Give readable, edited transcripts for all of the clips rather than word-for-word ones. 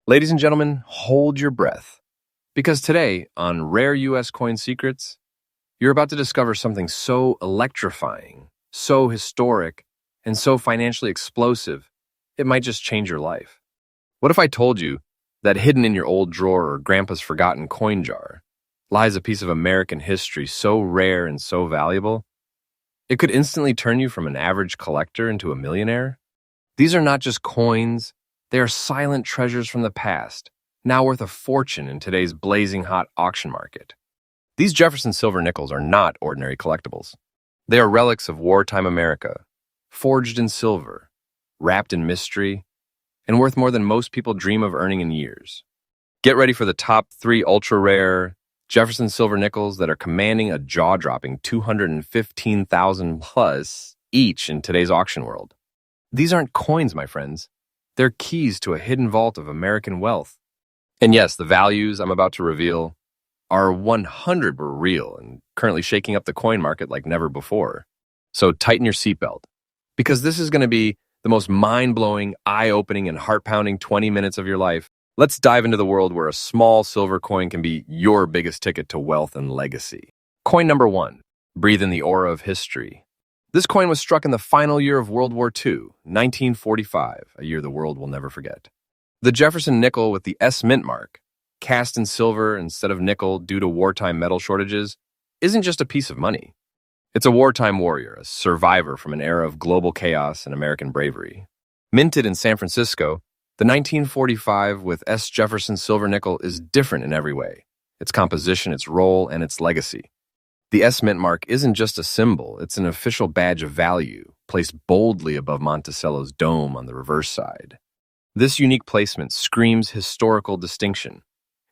Ladies and gentlemen, hold your breath. Because today, on Rare U.S. Coin Secrets, you're about to discover something so electrifying, so historic, and so financially explosive, it might just change your life. What if I told you that hidden in your old drawer or grandpa's forgotten coin jar lies a piece of American history so rare and so valuable, it could instantly turn you from an average collector into a millionaire? These are not just coins, they are silent treasures from the past, now worth a fortune in today's blazing hot auction market. These Jefferson silver nickels are not ordinary collectibles. They are relics of wartime America, forged in silver, wrapped in mystery, and worth more than most people dream of earning in years. Get ready for the top 3 ultra-rare Jefferson silver nickels that are commanding a jaw-dropping $215,000 plus each in today's auction world. These aren't coins, my friends. They're keys to a hidden vault of American wealth. And yes, the values I'm about to reveal are 100% real and currently shaking up the coin market like never before. So tighten your seatbelt, because this is going to be the most mind-blowing, eye-opening, and heart-pounding 20 minutes of your life. Let's dive into the world where a small silver coin can be your biggest ticket to wealth and legacy. Coin number 1. Breathe in the aura of history. This coin was struck in the final year of World War II, 1945, a year the world will never forget. The Jefferson nickel with the S mint mark, cast in silver instead of nickel due to wartime metal shortages, isn't just a piece of money. It's a wartime warrior, a survivor from an era of global chaos and American bravery. Minted in San Francisco, the 1945 with S. Jefferson silver nickel is different in every way: its composition, its role, and its legacy. The S mint mark isn't just a symbol, it's an official badge of value, placed boldly above Monticello's dome on the reverse side. This unique placement screams historical distinction,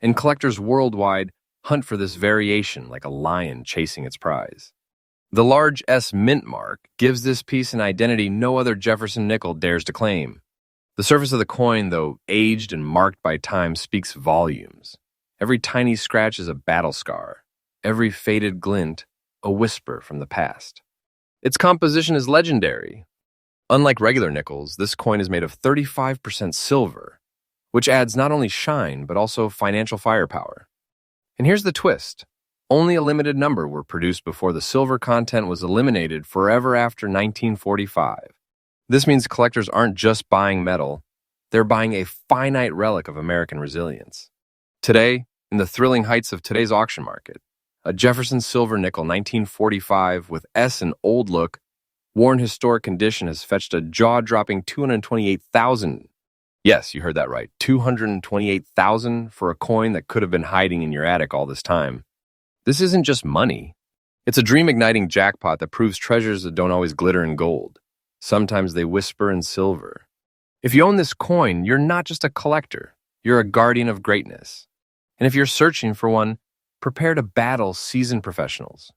and collectors worldwide hunt for this variation like a lion chasing its prize. The large S mint mark gives this piece an identity no other Jefferson nickel dares to claim. The surface of the coin, though aged and marked by time, speaks volumes. Every tiny scratch is a battle scar. Every faded glint, a whisper from the past. Its composition is legendary. Unlike regular nickels, this coin is made of 35% silver, which adds not only shine, but also financial firepower. And here's the twist. Only a limited number were produced before the silver content was eliminated forever after 1945. This means collectors aren't just buying metal, they're buying a finite relic of American resilience. Today, in the thrilling heights of today's auction market, a Jefferson silver nickel 1945 with S and old look, worn historic condition has fetched a jaw-dropping $228,000. Yes, you heard that right, $228,000 for a coin that could have been hiding in your attic all this time. This isn't just money. It's a dream-igniting jackpot that proves treasures that don't always glitter in gold. Sometimes they whisper in silver. If you own this coin, you're not just a collector, you're a guardian of greatness. And if you're searching for one, prepare to battle seasoned professionals.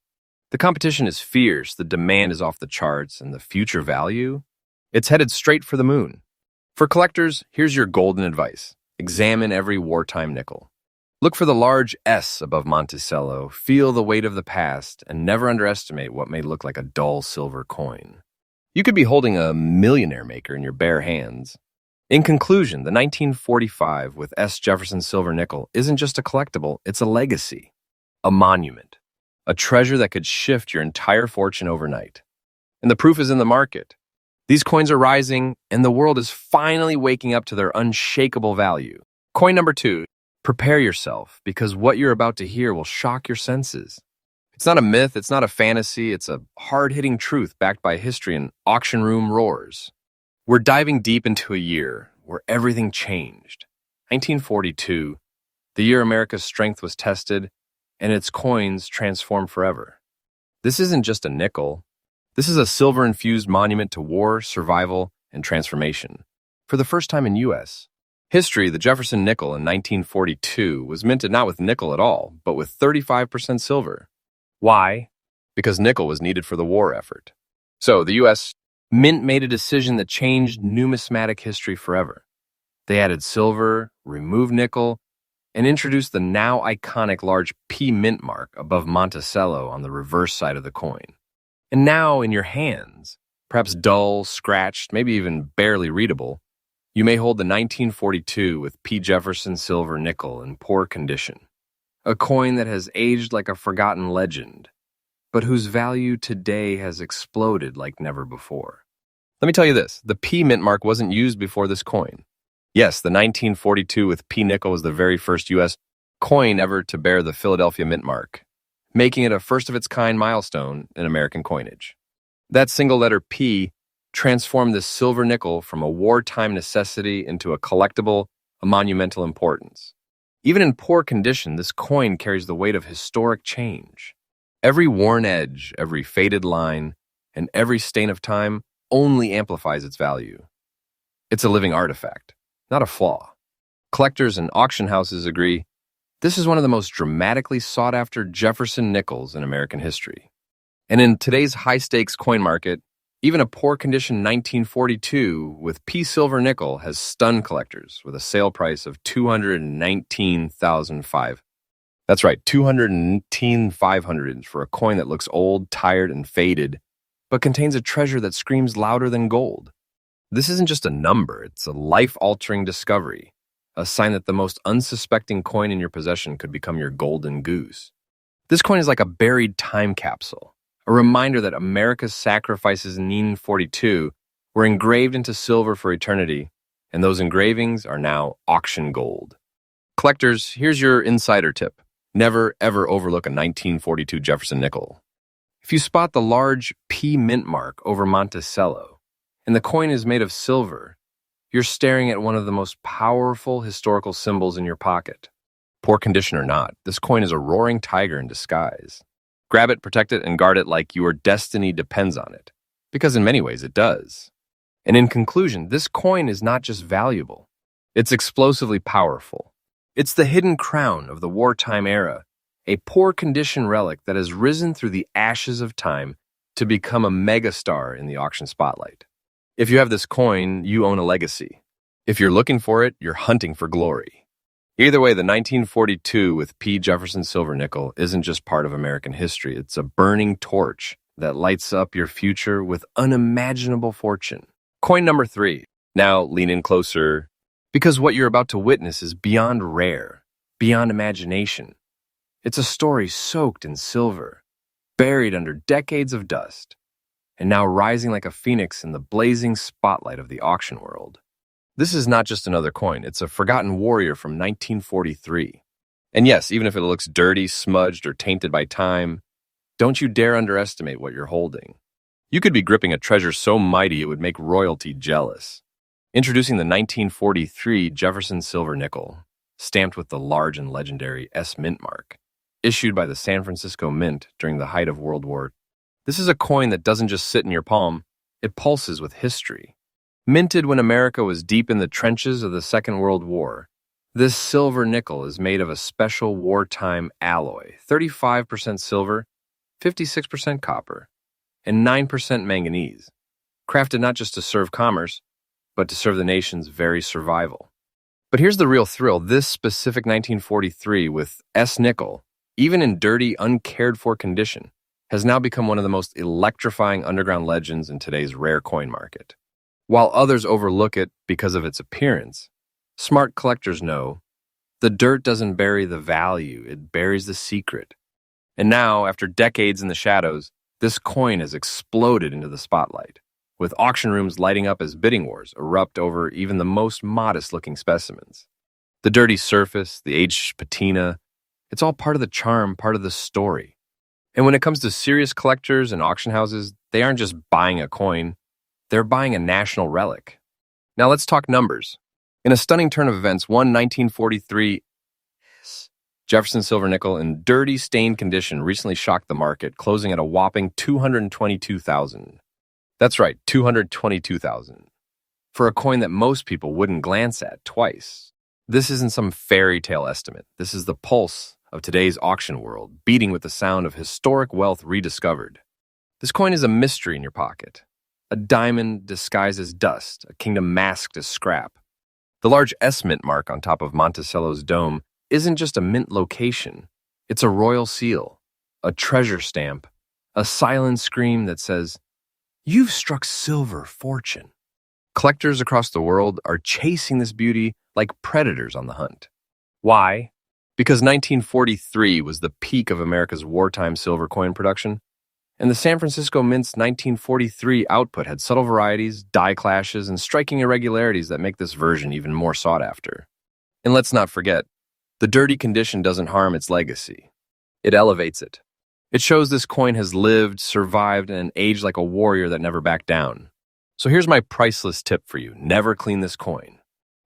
The competition is fierce, the demand is off the charts, and the future value? It's headed straight for the moon. For collectors, here's your golden advice. Examine every wartime nickel. Look for the large S above Monticello, feel the weight of the past, and never underestimate what may look like a dull silver coin. You could be holding a millionaire maker in your bare hands. In conclusion, the 1945 with S. Jefferson silver nickel isn't just a collectible, it's a legacy, a monument, a treasure that could shift your entire fortune overnight. And the proof is in the market. These coins are rising, and the world is finally waking up to their unshakable value. Coin number 2, prepare yourself, because what you're about to hear will shock your senses. It's not a myth, it's not a fantasy, it's a hard-hitting truth backed by history and auction room roars. We're diving deep into a year where everything changed. 1942, the year America's strength was tested and its coins transformed forever. This isn't just a nickel. This is a silver-infused monument to war, survival, and transformation. For the first time in U.S. history, the Jefferson nickel in 1942 was minted not with nickel at all, but with 35% silver. Why? Because nickel was needed for the war effort. So the U.S. Mint made a decision that changed numismatic history forever. They added silver, removed nickel, and introduced the now iconic large P mint mark above Monticello on the reverse side of the coin. And now in your hands, perhaps dull, scratched, maybe even barely readable, You may hold the 1942 with P. Jefferson silver nickel in poor condition, a coin that has aged like a forgotten legend, but whose value today has exploded like never before. Let me tell you this, the P mint mark wasn't used before this coin. Yes, the 1942 with P nickel was the very first U.S. coin ever to bear the Philadelphia mint mark, making it a first-of-its-kind milestone in American coinage. That single letter P transformed this silver nickel from a wartime necessity into a collectible, a monumental importance. Even in poor condition, this coin carries the weight of historic change. Every worn edge, every faded line, and every stain of time only amplifies its value. It's a living artifact, not a flaw. Collectors and auction houses agree this is one of the most dramatically sought-after Jefferson nickels in American history. And in today's high-stakes coin market, even a poor-condition 1942 with P silver nickel has stunned collectors with a sale price of $219,500. That's right, $219,500 for a coin that looks old, tired, and faded, but contains a treasure that screams louder than gold. This isn't just a number, it's a life-altering discovery, a sign that the most unsuspecting coin in your possession could become your golden goose. This coin is like a buried time capsule, a reminder that America's sacrifices in 1942 were engraved into silver for eternity, and those engravings are now auction gold. Collectors, here's your insider tip. Never, ever overlook a 1942 Jefferson nickel. If you spot the large P mint mark over Monticello, and the coin is made of silver, you're staring at one of the most powerful historical symbols in your pocket. Poor condition or not, this coin is a roaring tiger in disguise. Grab it, protect it, and guard it like your destiny depends on it, because in many ways it does. And in conclusion, this coin is not just valuable, it's explosively powerful. It's the hidden crown of the wartime era, a poor condition relic that has risen through the ashes of time to become a megastar in the auction spotlight. If you have this coin, you own a legacy. If you're looking for it, you're hunting for glory. Either way, the 1942 with P. Jefferson silver nickel isn't just part of American history. It's a burning torch that lights up your future with unimaginable fortune. Coin number 3. Now lean in closer, because what you're about to witness is beyond rare, beyond imagination. It's a story soaked in silver, buried under decades of dust, and now rising like a phoenix in the blazing spotlight of the auction world. This is not just another coin, it's a forgotten warrior from 1943. And yes, even if it looks dirty, smudged, or tainted by time, don't you dare underestimate what you're holding. You could be gripping a treasure so mighty it would make royalty jealous. Introducing the 1943 Jefferson silver nickel, stamped with the large and legendary S Mint mark, issued by the San Francisco Mint during the height of World War II. This is a coin that doesn't just sit in your palm, it pulses with history. Minted when America was deep in the trenches of the Second World War, this silver nickel is made of a special wartime alloy, 35% silver, 56% copper, and 9% manganese, crafted not just to serve commerce, but to serve the nation's very survival. But here's the real thrill. This specific 1943 with S nickel, even in dirty, uncared-for condition, has now become one of the most electrifying underground legends in today's rare coin market. While others overlook it because of its appearance, smart collectors know the dirt doesn't bury the value, it buries the secret. And now, after decades in the shadows, this coin has exploded into the spotlight, with auction rooms lighting up as bidding wars erupt over even the most modest-looking specimens. The dirty surface, the aged patina, it's all part of the charm, part of the story. And when it comes to serious collectors and auction houses, they aren't just buying a coin, they're buying a national relic. Now let's talk numbers. In a stunning turn of events, one 1943 Jefferson silver nickel in dirty, stained condition recently shocked the market, closing at a whopping $222,000. That's right, $222,000. For a coin that most people wouldn't glance at twice. This isn't some fairy tale estimate. This is the pulse of today's auction world, beating with the sound of historic wealth rediscovered. This coin is a mystery in your pocket. A diamond disguised as dust, a kingdom masked as scrap. The large S Mint mark on top of Monticello's dome isn't just a mint location. It's a royal seal, a treasure stamp, a silent scream that says, "You've struck silver fortune." Collectors across the world are chasing this beauty like predators on the hunt. Why? Because 1943 was the peak of America's wartime silver coin production, and the San Francisco Mint's 1943 output had subtle varieties, die clashes, and striking irregularities that make this version even more sought after. And let's not forget, the dirty condition doesn't harm its legacy. It elevates it. It shows this coin has lived, survived, and aged like a warrior that never backed down. So here's my priceless tip for you. Never clean this coin.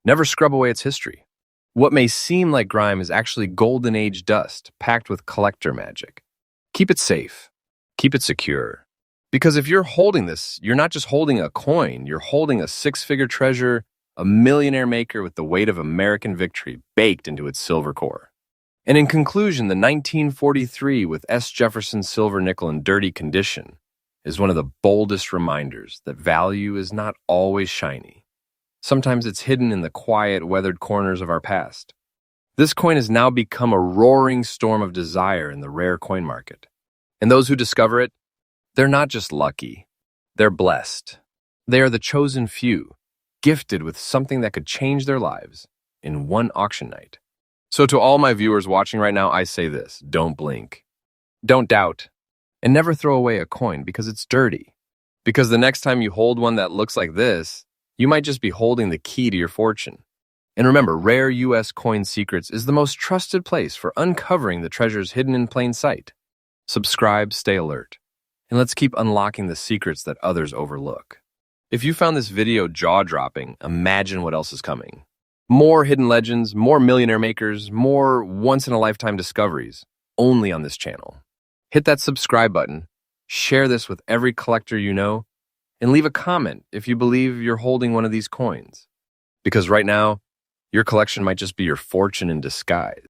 Never scrub away its history. What may seem like grime is actually golden age dust packed with collector magic. Keep it safe. Keep it secure. Because if you're holding this, you're not just holding a coin, you're holding a six-figure treasure, a millionaire maker with the weight of American victory baked into its silver core. And in conclusion, the 1943 with S. Jefferson silver nickel in dirty condition is one of the boldest reminders that value is not always shiny. Sometimes it's hidden in the quiet, weathered corners of our past. This coin has now become a roaring storm of desire in the rare coin market. And those who discover it, they're not just lucky, they're blessed. They are the chosen few, gifted with something that could change their lives in one auction night. So to all my viewers watching right now, I say this: don't blink, don't doubt, and never throw away a coin because it's dirty. Because the next time you hold one that looks like this, you might just be holding the key to your fortune. And remember, Rare U.S. Coin Secrets is the most trusted place for uncovering the treasures hidden in plain sight. Subscribe, stay alert, and let's keep unlocking the secrets that others overlook. If you found this video jaw-dropping, imagine what else is coming. More hidden legends, more millionaire makers, more once-in-a-lifetime discoveries, only on this channel. Hit that subscribe button, share this with every collector you know, and leave a comment if you believe you're holding one of these coins. Because right now, your collection might just be your fortune in disguise.